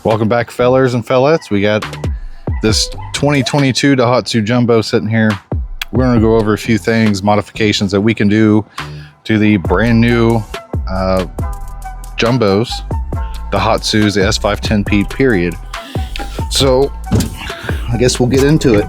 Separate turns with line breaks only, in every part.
Welcome back, fellers and fellettes. We got this 2022 Daihatsu Jumbo sitting here. We're going to go over a few things, modifications that we can do to the brand new Jumbos, Daihatsu's S510P period. So I guess we'll get into it.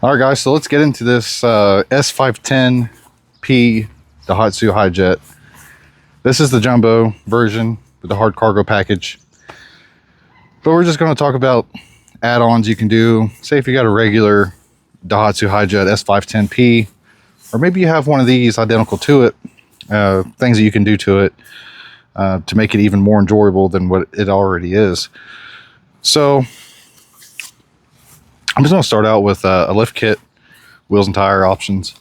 All right, guys, so let's get into this S510P Daihatsu Hijet. This is the jumbo version with the hard cargo package. But we're just going to talk about add-ons you can do. Say if you got a regular Daihatsu Hijet S510P, or maybe you have one of these identical to it, things that you can do to it to make it even more enjoyable than what it already is. So I'm just going to start out with a lift kit, wheels and tire options.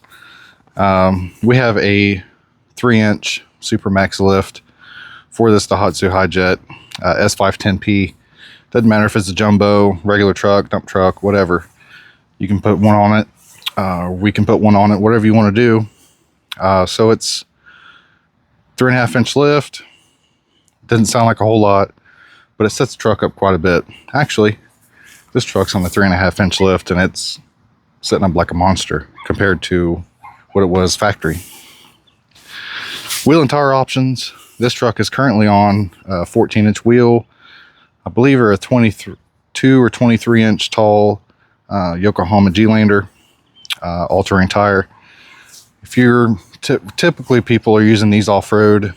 We have a 3-inch Super Max lift for this Daihatsu Hijet S510P. Doesn't matter if it's a jumbo, regular truck, dump truck, whatever. You can put one on it. We can put one on it, whatever you want to do. So it's 3.5-inch lift. Doesn't sound like a whole lot, but it sets the truck up quite a bit. Actually, this truck's on the 3.5-inch lift, and it's setting up like a monster compared to what it was factory. Wheel and tire options. This truck is currently on a 14-inch wheel. I believe are a 22 or 23-inch tall Yokohama G-Lander all-terrain tire. If you're typically people are using these off-road.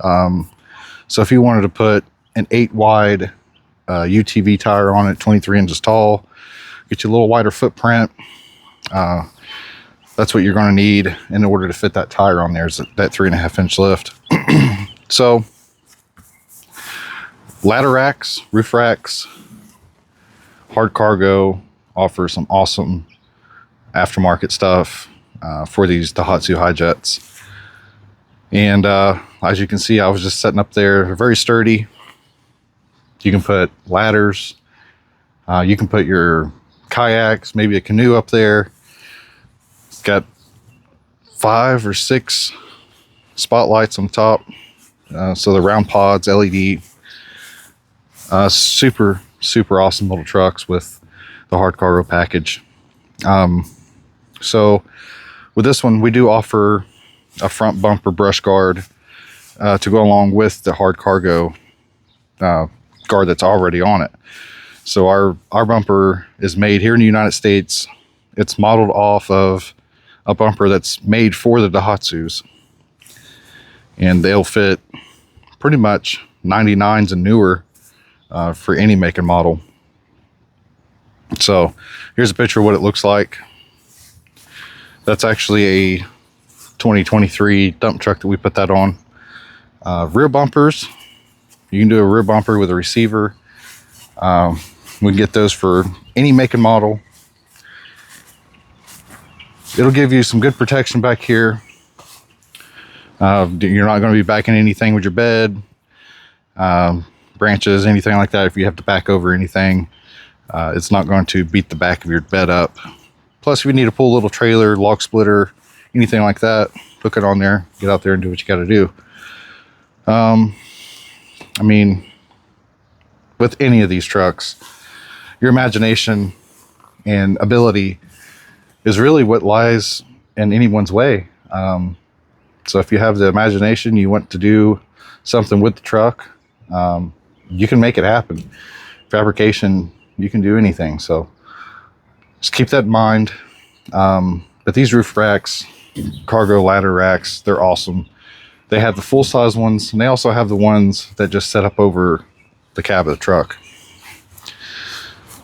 So if you wanted to put an 8-wide UTV tire on it, 23 inches tall, get you a little wider footprint. That's what you're going to need in order to fit that tire on there, is that 3.5-inch lift. So ladder racks, roof racks, hard cargo offers some awesome aftermarket stuff for these Daihatsu Hijets. And as you can see, I was just setting up there. They're very sturdy. You can put ladders, you can put your kayaks, maybe a canoe up there. It's got 5 or 6 spotlights on top. So the round pods, LED, super awesome little trucks with the hard cargo package. So with this one, we do offer a front bumper brush guard to go along with the hard cargo guard that's already on it. So our bumper is made here in the United States. It's modeled off of a bumper that's made for the Daihatsus, and they'll fit pretty much 99s and newer for any make and model. So here's a picture of what it looks like. That's actually a 2023 dump truck that we put that on. Rear bumpers, you can do a rear bumper with a receiver. We can get those for any make and model. It'll give you some good protection back here. You're not going to be backing anything with your bed, branches, anything like that. If you have to back over anything, it's not going to beat the back of your bed up. Plus, if you need to pull a little trailer, log splitter, anything like that, hook it on there, get out there and do what you got to do. I mean, with any of these trucks, your imagination and ability is really what lies in anyone's way. So if you have the imagination, you want to do something with the truck, you can make it happen. Fabrication, you can do anything. So just keep that in mind. But these roof racks, cargo ladder racks, they're awesome. They have the full-size ones, and they also have the ones that just set up over the cab of the truck.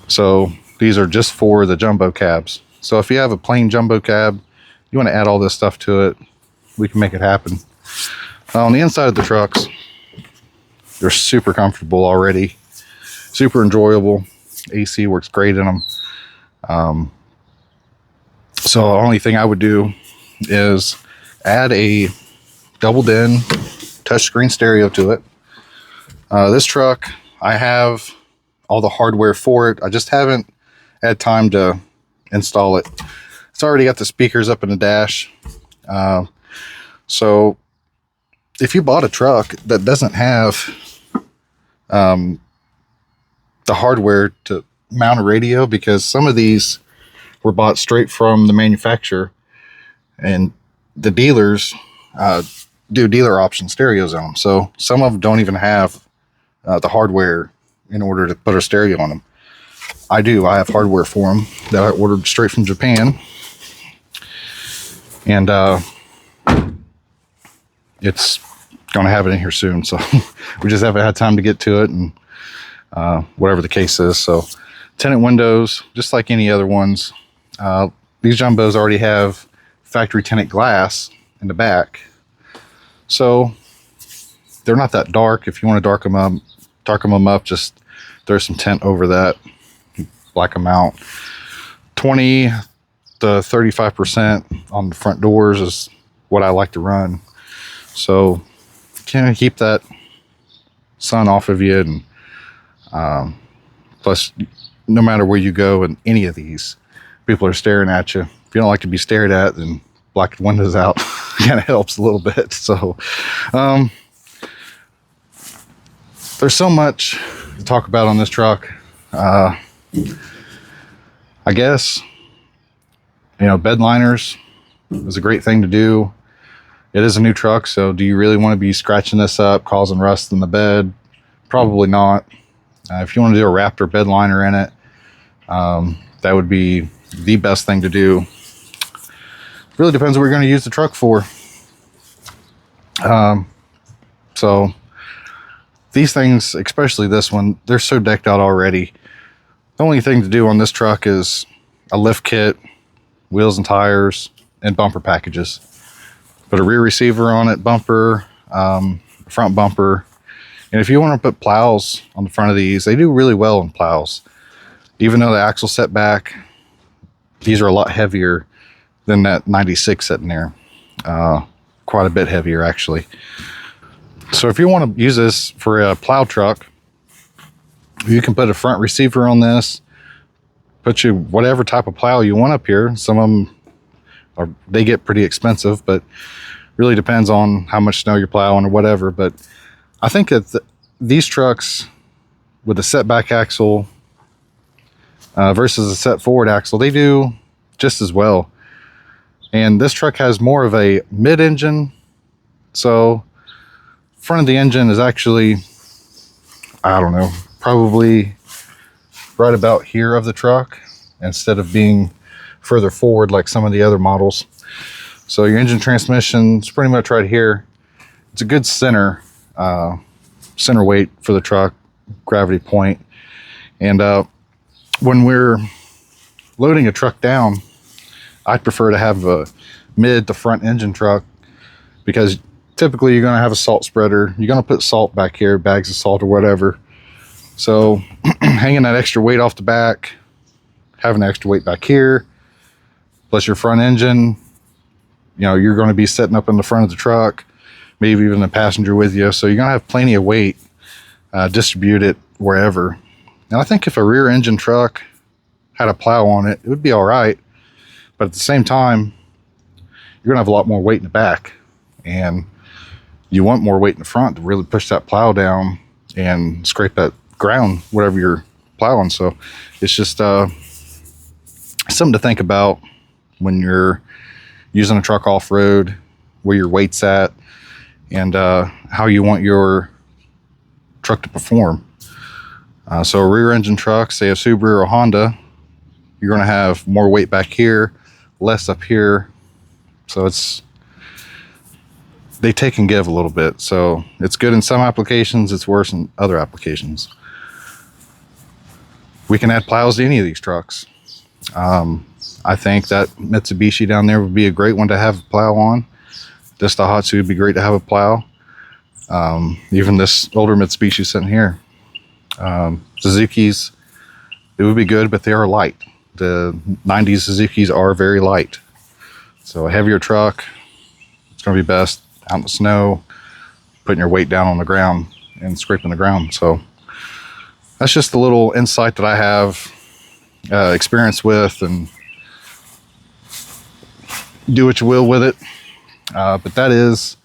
So these are just for the jumbo cabs. So if you have a plain jumbo cab, you want to add all this stuff to it, we can make it happen. On the inside of the trucks, they're super comfortable already, super enjoyable. AC works great in them. So the only thing I would do is add a double din touchscreen stereo to it. This truck, I have all the hardware for it. I just haven't had time to install it. It's already got the speakers up in the dash. So if you bought a truck that doesn't have the hardware to mount a radio, because some of these were bought straight from the manufacturer, and the dealers do dealer option stereos on them. So some of them don't even have the hardware in order to put a stereo on them. I do. I have hardware for them that I ordered straight from Japan, and it's going to have it in here soon. So we just haven't had time to get to it, and whatever the case is. So tinted windows, just like any other ones. These jumbos already have factory tinted glass in the back, so they're not that dark. If you want to darken them up, just throw some tint over that, black them out. 20 to 35% on the front doors is what I like to run, so kind of keep that sun off of you. And plus, no matter where you go in any of these, people are staring at you. If you don't like to be stared at, then black the windows out kind of helps a little bit. So there's so much to talk about on this truck. I guess, bed liners is a great thing to do. It is a new truck, so do you really want to be scratching this up, causing rust in the bed? Probably not. If you want to do a Raptor bed liner in it, that would be the best thing to do. Really depends what you're going to use the truck for. So these things, especially this one, they're so decked out already. The only thing to do on this truck is a lift kit, wheels and tires, and bumper packages. Put a rear receiver on it, bumper, front bumper. And if you want to put plows on the front of these, they do really well in plows. Even though the axle set back, these are a lot heavier than that 96 sitting there. Quite a bit heavier, actually. So if you want to use this for a plow truck, you can put a front receiver on this, put you whatever type of plow you want up here. Some of them, they get pretty expensive, but really depends on how much snow you're plowing or whatever. But I think that these trucks with a setback axle versus a set forward axle, they do just as well. And this truck has more of a mid-engine, so front of the engine is actually, I don't know, probably right about here of the truck instead of being further forward like some of the other models. So your engine transmission is pretty much right here. It's a good center weight for the truck, gravity point. And when we're loading a truck down, I prefer to have a mid to front engine truck, because typically you're going to have a salt spreader. You're going to put salt back here, bags of salt or whatever. So hanging that extra weight off the back, having the extra weight back here, plus your front engine, you're going to be setting up in the front of the truck, maybe even a passenger with you. So you're going to have plenty of weight distributed wherever. And I think if a rear engine truck had a plow on it, it would be all right. But at the same time, you're going to have a lot more weight in the back, and you want more weight in the front to really push that plow down and scrape that ground, whatever you're plowing. So it's just something to think about when you're using a truck off-road, where your weight's at, and how you want your truck to perform. So a rear engine truck, say a Subaru or a Honda, you're going to have more weight back here, less up here. So they take and give a little bit. So it's good in some applications, it's worse in other applications. We can add plows to any of these trucks. I think that Mitsubishi down there would be a great one to have a plow on. This Daihatsu would be great to have a plow. Even this older Mitsubishi sitting here. Suzuki's, it would be good, but they are light. The 90s Suzukis are very light. So a heavier truck, it's going to be best out in the snow. putting your weight down on the ground and scraping the ground. So that's just a little insight that I have experience with, and do what you will with it. But that is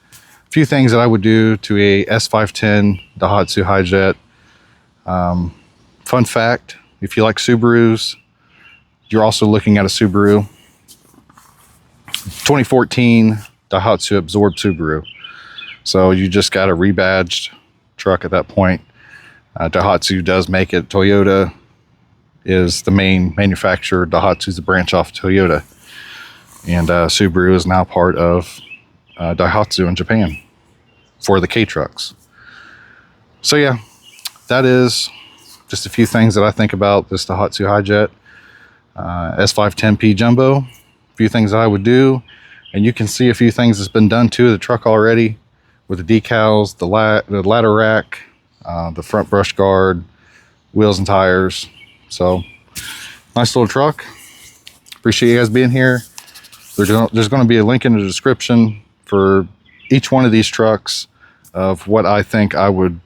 a few things that I would do to a S510 Daihatsu Hijet. Fun fact, if you like Subarus, you're also looking at a Subaru. 2014 Daihatsu absorbed Subaru. So you just got a rebadged truck at that point. Daihatsu does make it. Toyota is the main manufacturer. Daihatsu is a branch off Toyota. And Subaru is now part of Daihatsu in Japan for the K trucks. So yeah, that is just a few things that I think about this Daihatsu Hijet S510P Jumbo. A few things that I would do, and you can see a few things that's been done to the truck already, with the decals, the ladder rack, the front brush guard, wheels and tires. So nice little truck. Appreciate you guys being here. There's going to be a link in the description for each one of these trucks of what I think I would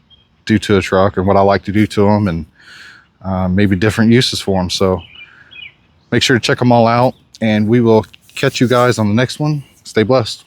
do to a truck and what I like to do to them, and maybe different uses for them. So make sure to check them all out, and we will catch you guys on the next one. Stay blessed.